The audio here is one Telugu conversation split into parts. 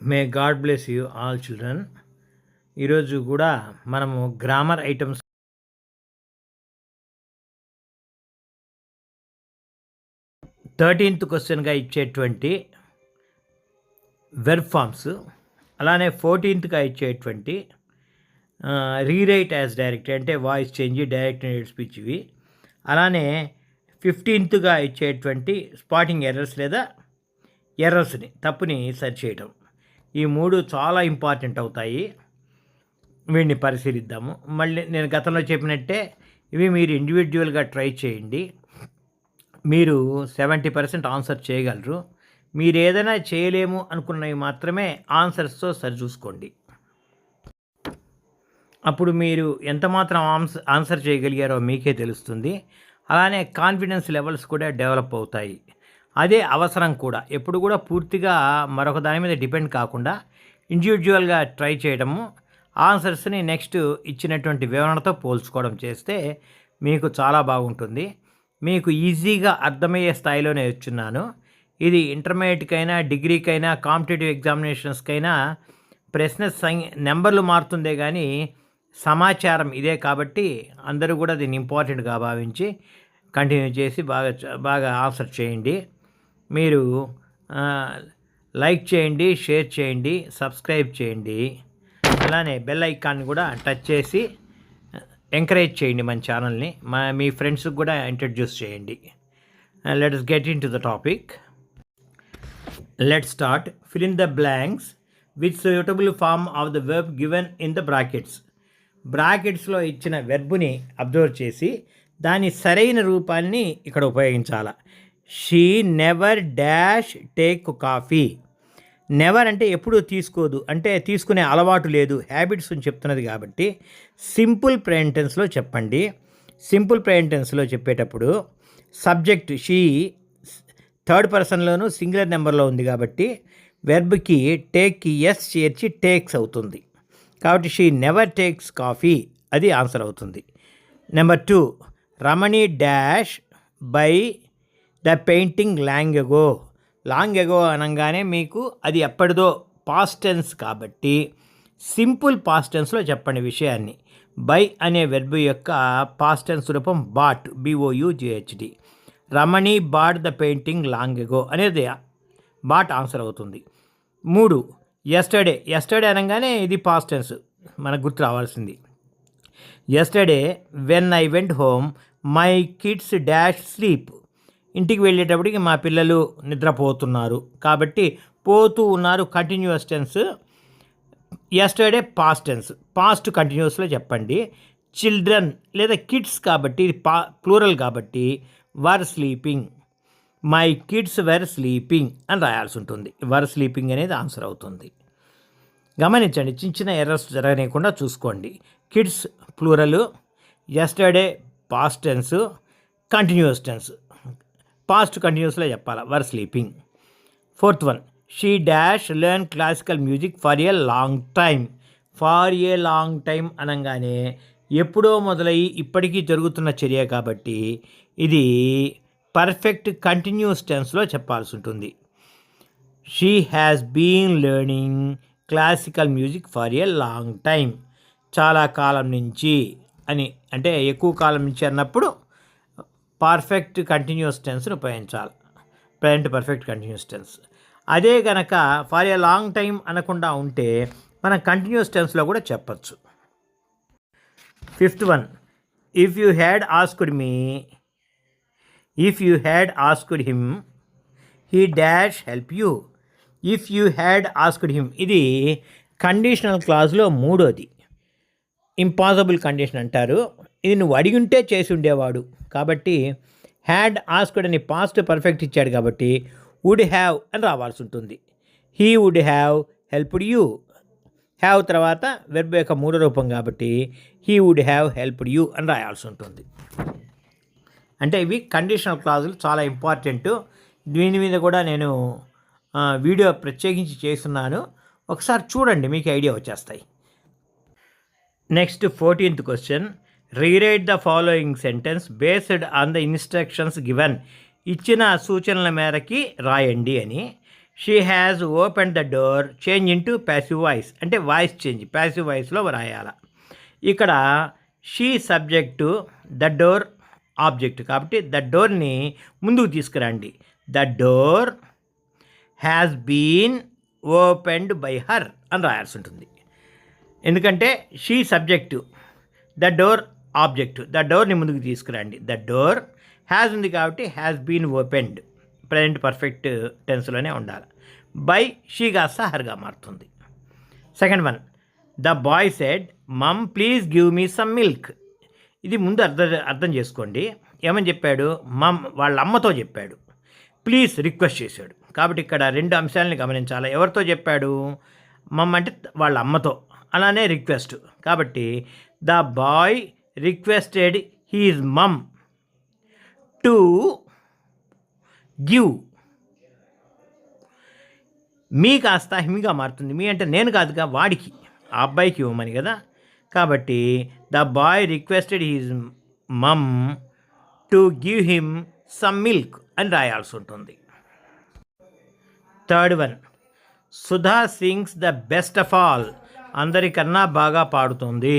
May God bless you all children. ఈరోజు కూడా మనము గ్రామర్ ఐటమ్స్ 13th క్వశ్చన్గా ఇచ్చేటువంటి వెర్బ్ ఫామ్స్, అలానే 14th ఇచ్చేటువంటి రీరైట్ యాజ్ డైరెక్ట్ అంటే వాయిస్ చేంజ్, డైరెక్ట్ స్పీచ్ ఇవి. అలానే 15th ఇచ్చేటువంటి స్పాటింగ్ ఎర్రర్స్ లేదా ఎర్రర్స్ని, తప్పుని సరి చేయటం. ఈ మూడు చాలా ఇంపార్టెంట్ అవుతాయి. వీటిని పరిశీలిద్దాము. మళ్ళీ నేను గతంలో చెప్పినట్టే ఇవి మీరు ఇండివిజువల్గా ట్రై చేయండి. మీరు 70% ఆన్సర్ చేయగలరు. మీరు ఏదైనా చేయలేము అనుకున్నవి మాత్రమే ఆన్సర్స్తో సరిచూసుకోండి. అప్పుడు మీరు ఎంత మాత్రం ఆన్సర్ చేయగలిగారో మీకే తెలుస్తుంది. అలానే కాన్ఫిడెన్స్ లెవెల్స్ కూడా డెవలప్ అవుతాయి. అదే అవసరం కూడా. ఎప్పుడు కూడా పూర్తిగా మరొక దాని మీద డిపెండ్ కాకుండా ఇండివిజువల్గా ట్రై చేయడము, ఆన్సర్స్ని నెక్స్ట్ ఇచ్చినటువంటి వివరణతో పోల్చుకోవడం చేస్తే మీకు చాలా బాగుంటుంది. మీకు ఈజీగా అర్థమయ్యే స్థాయిలోనే ఇచ్చున్నాను. ఇది ఇంటర్మీడియట్కైనా, డిగ్రీకైనా, కాంపిటేటివ్ ఎగ్జామినేషన్స్కైనా ప్రశ్న నెంబర్లు మారుతుందే కానీ సమాచారం ఇదే. కాబట్టి అందరూ కూడా దీన్ని ఇంపార్టెంట్గా భావించి కంటిన్యూ చేసి బాగా ఆన్సర్ చేయండి. మీరు లైక్ చేయండి, షేర్ చేయండి, సబ్స్క్రైబ్ చేయండి. అలానే బెల్ ఐకాన్ని కూడా టచ్ చేసి ఎంకరేజ్ చేయండి మన ఛానల్ని. మీ ఫ్రెండ్స్కి కూడా ఇంట్రడ్యూస్ చేయండి. Let's get in to the topic. Let's start. Fill in the blanks with suitable form of the verb given in the brackets. బ్రాకెట్స్లో ఇచ్చిన వెర్బుని అబ్జర్వ్ చేసి దాని సరైన రూపాన్ని ఇక్కడ ఉపయోగించాలి. She never dash take coffee. Never అంటే ఎప్పుడూ తీసుకోదు, అంటే తీసుకునే అలవాటు లేదు, హ్యాబిట్స్ అని చెప్తున్నది కాబట్టి సింపుల్ ప్రెజెంట్ టెన్స్లో చెప్పండి. సింపుల్ ప్రెజెంట్ టెన్స్లో చెప్పేటప్పుడు సబ్జెక్ట్ షీ థర్డ్ పర్సన్లోనూ సింగులర్ నెంబర్లో ఉంది కాబట్టి వెర్బ్కి టేక్కి ఎస్ చేర్చి టేక్స్ అవుతుంది. కాబట్టి షీ నెవర్ టేక్స్ కాఫీ, అది ఆన్సర్ అవుతుంది. Number 2, Ramani dash buy the painting long ago. Long ago అనగానే మీకు అది ఎప్పటిదో పాస్ట్ టెన్స్ కాబట్టి సింపుల్ పాస్ట్ టెన్స్లో చెప్పండి విషయాన్ని. బై అనే వెర్బ్ యొక్క పాస్ట్ టెన్స్ రూపం bought, BOUGHT. Ramani bought the painting long ago అనేది బాట్ ఆన్సర్ అవుతుంది. 3, ఎస్టర్డే. ఎస్టర్డే అనగానే ఇది పాస్ట్ టెన్స్, మనకు గుర్తు రావాల్సింది. Yesterday when I went home my kids dash sleep. ఇంటికి వెళ్ళేటప్పటికి మా పిల్లలు నిద్రపోతున్నారు కాబట్టి పోతూ ఉన్నారు continuous tense. Yesterday past tense, past కంటిన్యూస్లో చెప్పండి. చిల్డ్రన్ లేదా కిడ్స్ కాబట్టి ఇది ప్లూరల్ కాబట్టి were sleeping, my kids were sleeping అని రాయాల్సి ఉంటుంది. వర్ స్లీపింగ్ అనేది ఆన్సర్ అవుతుంది. గమనించండి, చిన్న చిన్న ఎర్రర్స్ జరగనీయకుండా చూసుకోండి. Kids plural, yesterday past tense, continuous tense, past కంటిన్యూస్లో చెప్పాలి were sleeping. 4th one, she dash learn classical music for a long time. For a long time అనగానే ఎప్పుడో మొదలయ్యి ఇప్పటికీ జరుగుతున్న చర్య కాబట్టి ఇది పర్ఫెక్ట్ కంటిన్యూస్ టెన్స్లో చెప్పాల్సి ఉంటుంది. She has been learning classical music for a long time. చాలా కాలం నుంచి అని, అంటే ఎక్కువ కాలం నుంచి అన్నప్పుడు పర్ఫెక్ట్ కంటిన్యూస్ టెన్స్ని ఉపయోగించాలి, ప్రజెంట్ పర్ఫెక్ట్ కంటిన్యూస్ టెన్స్. అదే గనక ఫర్ ఏ లాంగ్ టైం అనకుండా ఉంటే మనం కంటిన్యూస్ టెన్స్లో కూడా చెప్పచ్చు. 5th one, if you had asked me, if you had asked him he dash help you. If you had asked him ఇది కండిషనల్ క్లాజ్లో 3వది, ఇంపాసిబుల్ కండిషన్ అంటారు. ఇది నువ్వు అడిగి ఉంటే చేసి ఉండేవాడు కాబట్టి హ్యాడ్ ఆస్క్డ్ అని పాస్ట్ పర్ఫెక్ట్ ఇచ్చాడు కాబట్టి వుడ్ హ్యావ్ అని రావాల్సి ఉంటుంది. He would have helped you. Have తర్వాత వెర్బ్ యొక్క 3వ రూపం కాబట్టి he would have helped you అని రాయాల్సి ఉంటుంది. అంటే ఇవి కండిషనల్ క్లాజులు చాలా ఇంపార్టెంట్. దీని మీద కూడా నేను వీడియో ప్రత్యేకించి చేస్తున్నాను, ఒకసారి చూడండి, మీకు ఐడియా వచ్చేస్తాయి. Next 14th question, rewrite the following sentence based on the instructions given. ఇచ్చిన సూచనల మేరకి రాయండి అని. She has open the door change into passive voice, అంటే వాయిస్ చేంజ్ ప్యాసివ్ వాయిస్లో రాయాల. ఇక్కడ she subject, the door object, కాబట్టి ద డోర్ని ముందుకు తీసుకురండి. The door has been opened by her అని రాయాల్సి ఉంటుంది. ఎందుకంటే she subject, the door object, the డోర్ని ముందుకు తీసుకురండి. ద డోర్ హ్యాజ్ ఉంది కాబట్టి has been opened, present perfect టెన్స్లోనే ఉండాలి. బై షీ కాస్త హర్గా మారుతుంది. Second one, the boy said mum please give me some milk. ఇది ముందు అర్థం చేసుకోండి. ఏమని చెప్పాడు? మమ్ వాళ్ళ అమ్మతో చెప్పాడు, ప్లీజ్ రిక్వెస్ట్ చేశాడు. కాబట్టి ఇక్కడ రెండు అంశాలని గమనించాలి. ఎవరితో చెప్పాడు? మమ్ అంటే వాళ్ళ అమ్మతో, అలానే రిక్వెస్ట్. కాబట్టి the boy requested his mum to give. Me కాస్త హిమ్గా మారుతుంది. మీ అంటే నేను కాదుగా, వాడికి, ఆ అబ్బాయికి ఇవ్వమని కదా. కాబట్టి the boy requested his mum to give him some milk అని రాయాల్సి ఉంటుంది. Third one, Sudha sings the best of all. అందరికన్నా బాగా పాడుతుంది.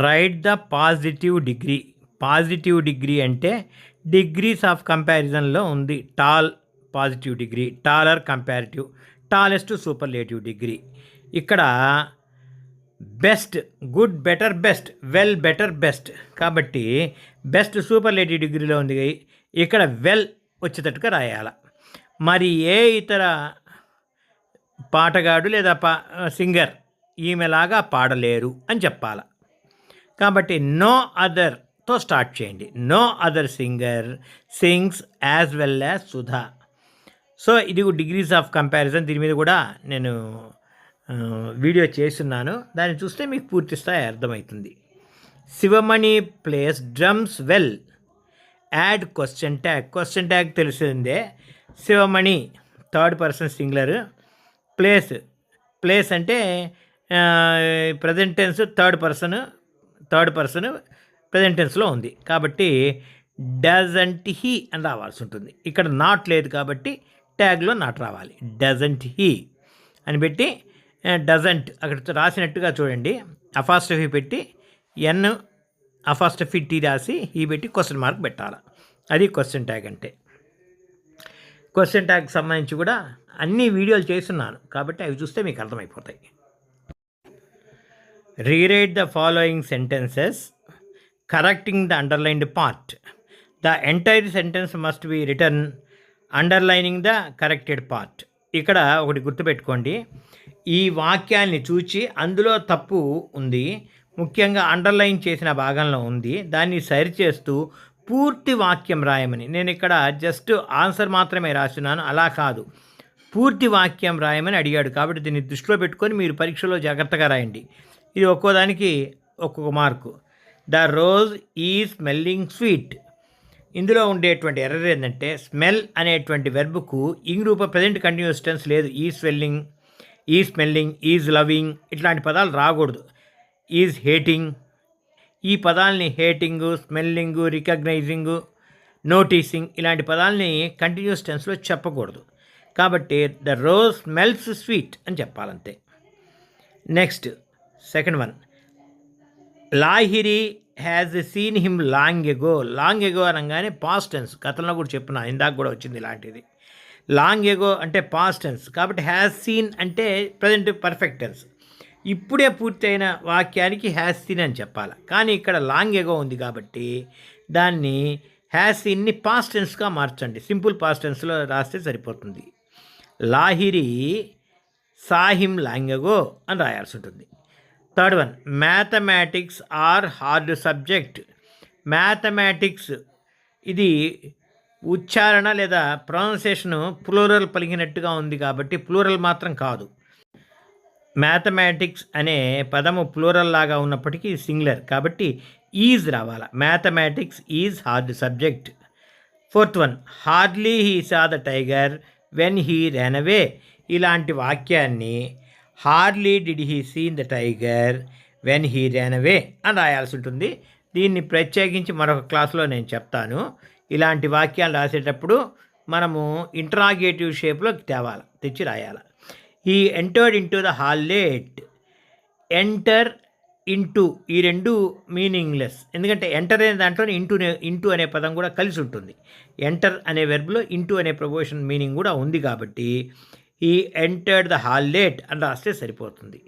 Write the positive degree. Positive degree అంటే డిగ్రీస్ ఆఫ్ కంపారిజన్లో ఉంది. Tall positive degree, taller comparative, tallest superlative degree. ఇక్కడ best, good, better, best, well, better, best. కాబట్టి బెస్ట్ సూపర్లేటివ్ డిగ్రీలో ఉంది. ఇక్కడ వెల్ వచ్చేటట్టుగా రాయాల. మరి ఏ ఇతర పాటగాడు లేదా సింగర్ ఈమెలాగా పాడలేరు అని చెప్పాల. కాబట్టి నో అదర్తో స్టార్ట్ చేయండి. No other singer sings as well as Sudha. So ఇది డిగ్రీస్ ఆఫ్ కంపారిజన్. దీని మీద కూడా నేను వీడియో చేస్తున్నాను, దాన్ని చూస్తే మీకు పూర్తి స్థాయి అర్థమవుతుంది. Sivamani plays drums well. Add question tag. Question tag తెలిసిందే. Sivamani third person singular, plays అంటే present tense third person present టెన్స్లో ఉంది. కాబట్టి డజంట్ హీ అని రావాల్సి ఉంటుంది. ఇక్కడ నాట్ లేదు కాబట్టి ట్యాగ్లో నాట్ రావాలి. డజంట్ హీ అని పెట్టి డజంట్ అక్కడ రాసినట్టుగా చూడండి. అపాస్ట్రఫీ పెట్టి ఎన్ అపాస్ట్రఫీ టీ రాసి ఈ పెట్టి క్వశ్చన్ మార్క్ పెట్టాలి. అది క్వశ్చన్ ట్యాగ్ అంటే. క్వశ్చన్ ట్యాగ్ సంబంధించి కూడా అన్ని వీడియోలు చేస్తున్నాను కాబట్టి అవి చూస్తే మీకు అర్థమైపోతాయి. Rewrite the following sentences correcting the underlined part. The entire sentence must be return underlining the corrected part. ఇక్కడ ఒకటి గుర్తుపెట్టుకోండి, ఈ వాక్యాన్ని చూచి అందులో తప్పు ఉంది, ముఖ్యంగా అండర్లైన్ చేసిన భాగంలో ఉంది, దాన్ని సరిచేస్తూ పూర్తి వాక్యం రాయమని. నేను ఇక్కడ జస్ట్ ఆన్సర్ మాత్రమే రాస్తున్నాను, అలా కాదు, పూర్తి వాక్యం రాయమని అడిగాడు. కాబట్టి దీన్ని దృష్టిలో పెట్టుకొని మీరు పరీక్షలో జాగ్రత్తగా రాయండి. ఇది ఒక్కోదానికి ఒక్కొక్క మార్కు. ద రోజ్ ఈ స్మెల్లింగ్ స్వీట్. ఇందులో ఉండేటువంటి ఎర్రర్ ఏంటంటే స్మెల్ అనేటువంటి వెర్బ్కు ఇంగ్ రూప ప్రజెంట్ కంటిన్యూస్ టెన్స్ లేదు. ఈ స్మెల్లింగ్, ఈజ్ లవింగ్ ఇట్లాంటి పదాలు రాకూడదు. ఈజ్ హేటింగ్, ఈ పదాలని హేటింగు, స్మెల్లింగు, రికగ్నైజింగు, నోటీసింగ్ ఇలాంటి పదాలని కంటిన్యూస్ టెన్స్లో చెప్పకూడదు. కాబట్టి ద రోజ్ స్మెల్స్ స్వీట్ అని చెప్పాలంతే. Next second one, Lahiri has seen him long ago. Long ago అనగానే పాస్ట్ టెన్స్, గతంలో కూడా చెప్పున్నా, ఇందాక కూడా వచ్చింది ఇలాంటిది. లాంగ్ ఎగో అంటే పాస్ట్ టెన్స్, కాబట్టి హ్యాజ్ సీన్ అంటే ప్రజెంట్ పర్ఫెక్ట్ టెన్స్. ఇప్పుడే పూర్తయిన వాక్యానికి హ్యాజ్ సీన్ అని చెప్పాలి. కానీ ఇక్కడ లాంగ్ ఎగో ఉంది కాబట్టి దాన్ని హ్యాజ్ సీన్ని పాస్ట్ టెన్స్గా మార్చండి. సింపుల్ పాస్ట్ టెన్స్లో రాస్తే సరిపోతుంది. లాహిరి సాహిమ్ లాంగ్ ఎగో అని రాయాల్సి ఉంటుంది. Third one, mathematics are hard subject. Mathematics ఇది ఉచ్చారణ లేదా ప్రొనౌన్సియేషను ప్లూరల్ పలికినట్టుగా ఉంది కాబట్టి ప్లూరల్ మాత్రం కాదు. మ్యాథమెటిక్స్ అనే పదము ప్లూరల్ లాగా ఉన్నప్పటికీ సింగులర్ కాబట్టి ఈజ్ రావాలి. Mathematics is hard subject. Fourth one, hardly he saw the tiger when he Ryan అవే. ఇలాంటి వాక్యాన్ని hardly did he seen the tiger when he Ryan అవే అని రాయాల్సి ఉంటుంది. దీన్ని ప్రత్యేకించి మరొక క్లాసులో నేను చెప్తాను. ఇలాంటి వాక్యాలు రాసేటప్పుడు మనము ఇంటరాగేటివ్ షేప్లో తెచ్చి రాయాలి. ఈ entered into the hall late, enter into ఈ రెండు మీనింగ్లెస్. ఎందుకంటే ఎంటర్ అనే దాంట్లో ఇంటూ అనే పదం కూడా కలిసి ఉంటుంది. ఎంటర్ అనే వెర్బ్లో ఇంటూ అనే ప్రపోజిషన్ మీనింగ్ కూడా ఉంది కాబట్టి ఈ ఎంటర్డ్ ద హాల్ లేట్ అని రాస్తే సరిపోతుంది.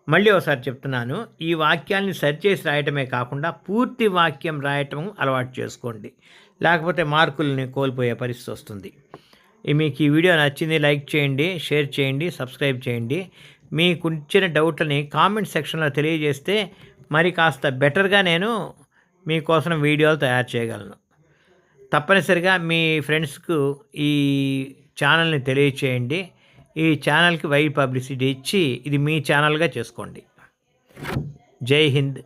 మళ్ళీ ఒకసారి చెప్తున్నాను, ఈ వాక్యాన్ని సరిచేసి రాయటమే కాకుండా పూర్తి వాక్యం రాయటం అలవాటు చేసుకోండి, లేకపోతే మార్కుల్ని కోల్పోయే పరిస్థితి వస్తుంది. మీకు ఈ వీడియో నచ్చింది లైక్ చేయండి, షేర్ చేయండి, సబ్స్క్రైబ్ చేయండి. మీకు ఇచ్చిన డౌట్లని కామెంట్ సెక్షన్లో తెలియజేస్తే మరి కాస్త బెటర్గా నేను మీకోసం వీడియోలు తయారు చేయగలను. తప్పనిసరిగా మీ ఫ్రెండ్స్కు ఈ ఛానల్ని తెలియచేయండి. ఈ ఛానల్కి వైడ్ పబ్లిసిటీ ఇచ్చి ఇది మీ ఛానల్గా చేసుకోండి. జై హింద్.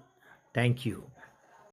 Thank you.